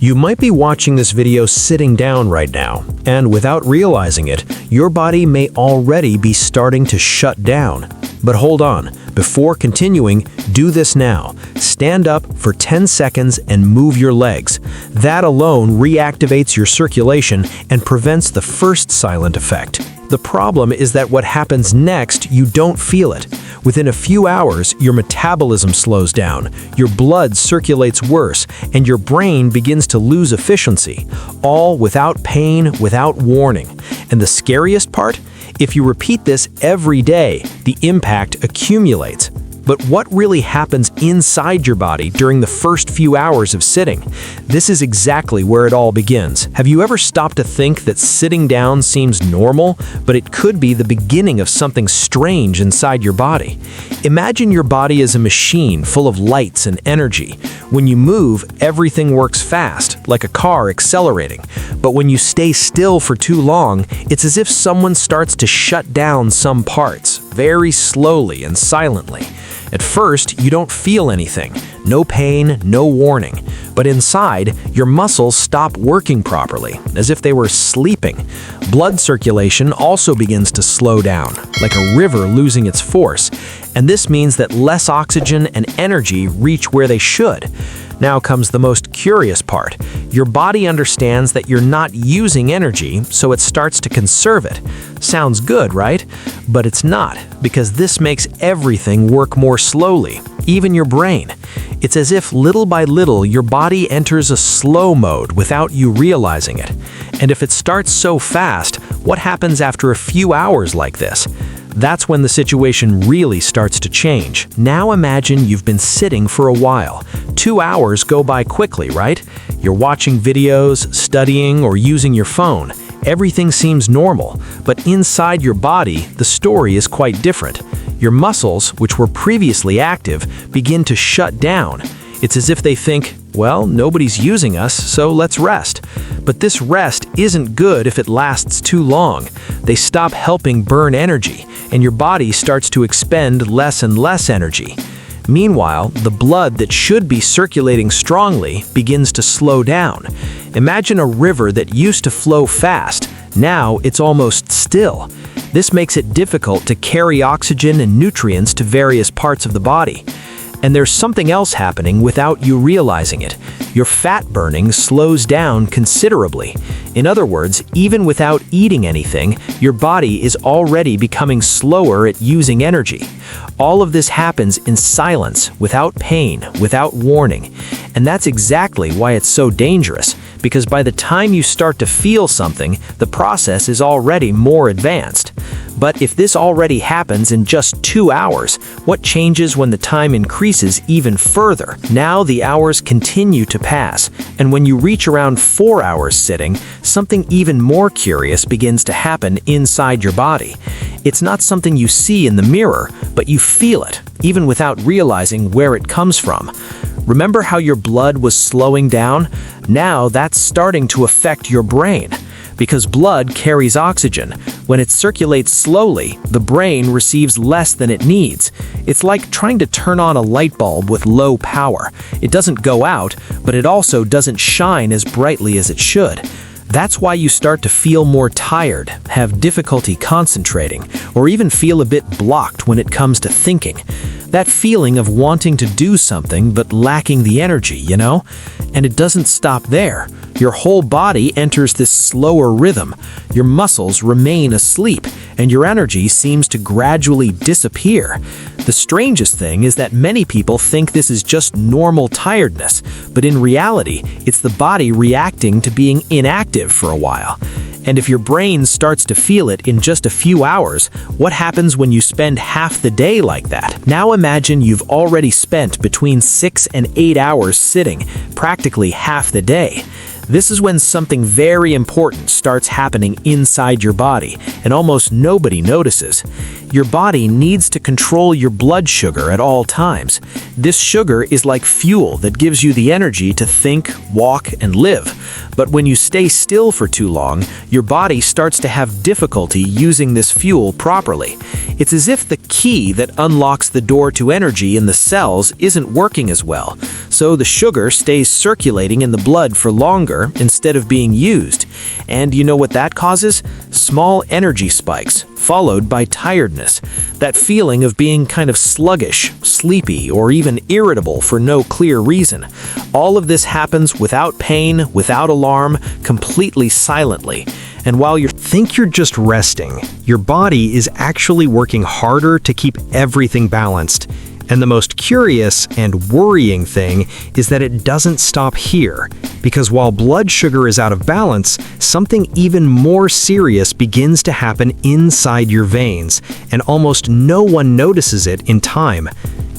You might be watching this video sitting down right now, and without realizing it, your body may already be starting to shut down. But hold on, before continuing, do this now. Stand up for 10 seconds and move your legs. That alone reactivates your circulation and prevents the first silent effect. The problem is that what happens next, you don't feel it. Within a few hours, your metabolism slows down, your blood circulates worse, and your brain begins to lose efficiency, all without pain, without warning. And the scariest part? If you repeat this every day, the impact accumulates. But what really happens inside your body during the first few hours of sitting? This is exactly where it all begins. Have you ever stopped to think that sitting down seems normal, but it could be the beginning of something strange inside your body? Imagine your body as a machine full of lights and energy. When you move, everything works fast, like a car accelerating. But when you stay still for too long, it's as if someone starts to shut down some parts, very slowly and silently. At first, you don't feel anything, no pain, no warning. But inside, your muscles stop working properly, as if they were sleeping. Blood circulation also begins to slow down, like a river losing its force. And this means that less oxygen and energy reach where they should. Now comes the most curious part. Your body understands that you're not using energy, so it starts to conserve it. Sounds good, right? But it's not, because this makes everything work more slowly, even your brain. It's as if little by little your body enters a slow mode without you realizing it. And if it starts so fast, what happens after a few hours like this? That's when the situation really starts to change. Now imagine you've been sitting for a while. 2 hours go by quickly, right? You're watching videos, studying, or using your phone. Everything seems normal, but inside your body, the story is quite different. Your muscles, which were previously active, begin to shut down. It's as if they think, well, nobody's using us, so let's rest. But this rest isn't good if it lasts too long. They stop helping burn energy, and your body starts to expend less and less energy. Meanwhile, the blood that should be circulating strongly begins to slow down. Imagine a river that used to flow fast. Now it's almost still. This makes it difficult to carry oxygen and nutrients to various parts of the body. And there's something else happening without you realizing it. Your fat burning slows down considerably. In other words, even without eating anything, your body is already becoming slower at using energy. All of this happens in silence, without pain, without warning. And that's exactly why it's so dangerous, because by the time you start to feel something, the process is already more advanced. But if this already happens in just 2 hours, what changes when the time increases even further? Now the hours continue to pass, and when you reach around 4 hours sitting, something even more curious begins to happen inside your body. It's not something you see in the mirror, but you feel it, even without realizing where it comes from. Remember how your blood was slowing down? Now that's starting to affect your brain. Because blood carries oxygen. When it circulates slowly, the brain receives less than it needs. It's like trying to turn on a light bulb with low power. It doesn't go out, but it also doesn't shine as brightly as it should. That's why you start to feel more tired, have difficulty concentrating, or even feel a bit blocked when it comes to thinking. That feeling of wanting to do something but lacking the energy, you know? And it doesn't stop there. Your whole body enters this slower rhythm. Your muscles remain asleep, and your energy seems to gradually disappear. The strangest thing is that many people think this is just normal tiredness, but in reality, it's the body reacting to being inactive for a while. And if your brain starts to feel it in just a few hours, what happens when you spend half the day like that? Now imagine you've already spent between 6 and 8 hours sitting, practically half the day. This is when something very important starts happening inside your body, and almost nobody notices. Your body needs to control your blood sugar at all times. This sugar is like fuel that gives you the energy to think, walk, and live. But when you stay still for too long, your body starts to have difficulty using this fuel properly. It's as if the key that unlocks the door to energy in the cells isn't working as well, so the sugar stays circulating in the blood for longer instead of being used. And you know what that causes? Small energy spikes, followed by tiredness. That feeling of being kind of sluggish, sleepy, or even irritable for no clear reason. All of this happens without pain, without alarm, completely silently. And while you think you're just resting, your body is actually working harder to keep everything balanced. And the most curious and worrying thing is that it doesn't stop here, because while blood sugar is out of balance, something even more serious begins to happen inside your veins, and almost no one notices it in time.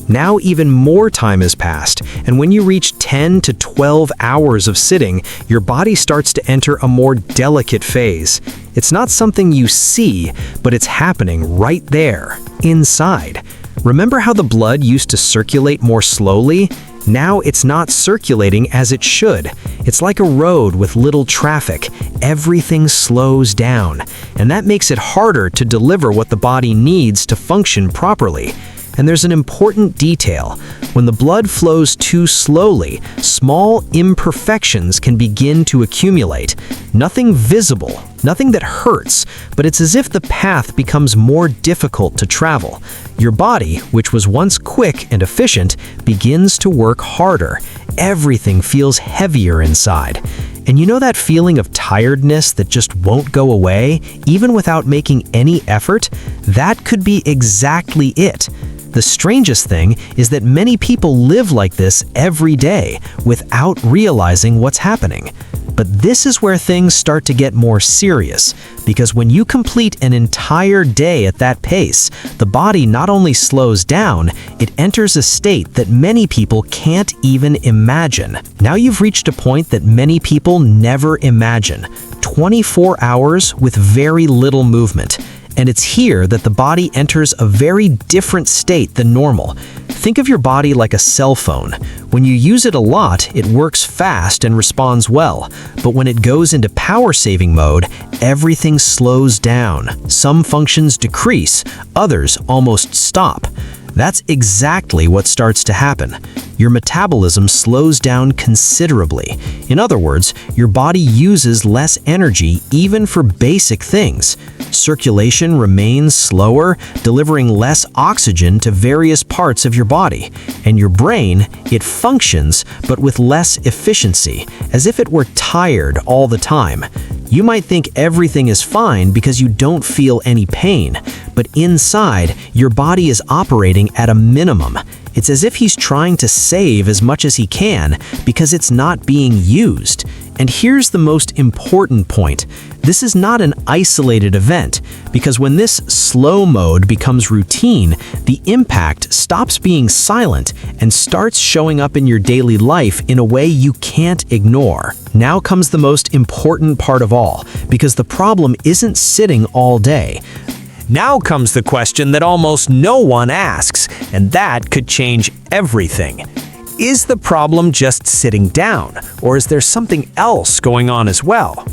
Now even more time has passed, and when you reach 10 to 12 hours of sitting, your body starts to enter a more delicate phase. It's not something you see, but it's happening right there, inside. Remember how the blood used to circulate more slowly? Now it's not circulating as it should. It's like a road with little traffic. Everything slows down, and that makes it harder to deliver what the body needs to function properly. And there's an important detail. When the blood flows too slowly, small imperfections can begin to accumulate. Nothing visible, nothing that hurts, but it's as if the path becomes more difficult to travel. Your body, which was once quick and efficient, begins to work harder. Everything feels heavier inside. And you know that feeling of tiredness that just won't go away, even without making any effort? That could be exactly it. The strangest thing is that many people live like this every day without realizing what's happening. But this is where things start to get more serious, because when you complete an entire day at that pace, the body not only slows down, it enters a state that many people can't even imagine. Now you've reached a point that many people never imagine: 24 hours with very little movement. And it's here that the body enters a very different state than normal. Think of your body like a cell phone. When you use it a lot, it works fast and responds well. But when it goes into power-saving mode, everything slows down. Some functions decrease, others almost stop. That's exactly what starts to happen. Your metabolism slows down considerably. In other words, your body uses less energy even for basic things. Circulation remains slower, delivering less oxygen to various parts of your body. And your brain, it functions, but with less efficiency, as if it were tired all the time. You might think everything is fine because you don't feel any pain, but inside, your body is operating at a minimum. It's as if he's trying to save as much as he can because it's not being used. And here's the most important point. This is not an isolated event, because when this slow mode becomes routine, the impact stops being silent and starts showing up in your daily life in a way you can't ignore. Now comes the most important part of all, because the problem isn't sitting all day. Now comes the question that almost no one asks, and that could change everything. Is the problem just sitting down, or is there something else going on as well?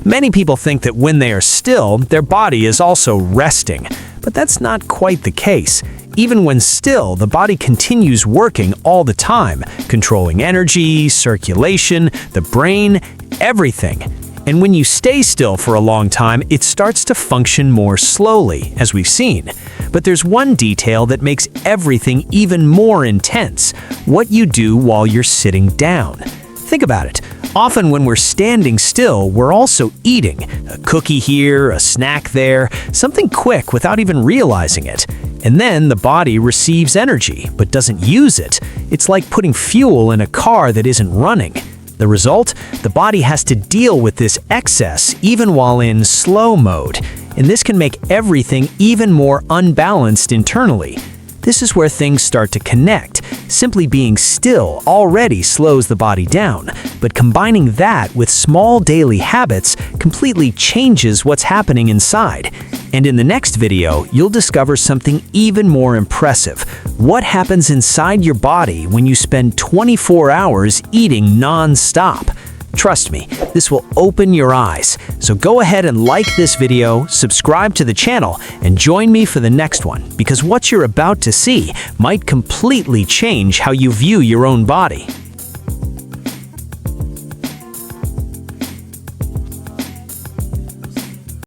Many people think that when they are still, their body is also resting, but that's not quite the case. Even when still, the body continues working all the time, controlling energy, circulation, the brain, everything. And when you stay still for a long time, it starts to function more slowly, as we've seen. But there's one detail that makes everything even more intense: what you do while you're sitting down. Think about it. Often when we're standing still, we're also eating. A cookie here, a snack there, something quick without even realizing it. And then the body receives energy, but doesn't use it. It's like putting fuel in a car that isn't running. The result? The body has to deal with this excess even while in slow mode. And this can make everything even more unbalanced internally. This is where things start to connect. Simply being still already slows the body down, but combining that with small daily habits completely changes what's happening inside. And in the next video, you'll discover something even more impressive: what happens inside your body when you spend 24 hours eating non-stop. Trust me, this will open your eyes. So go ahead and like this video, subscribe to the channel, and join me for the next one, because what you're about to see might completely change how you view your own body.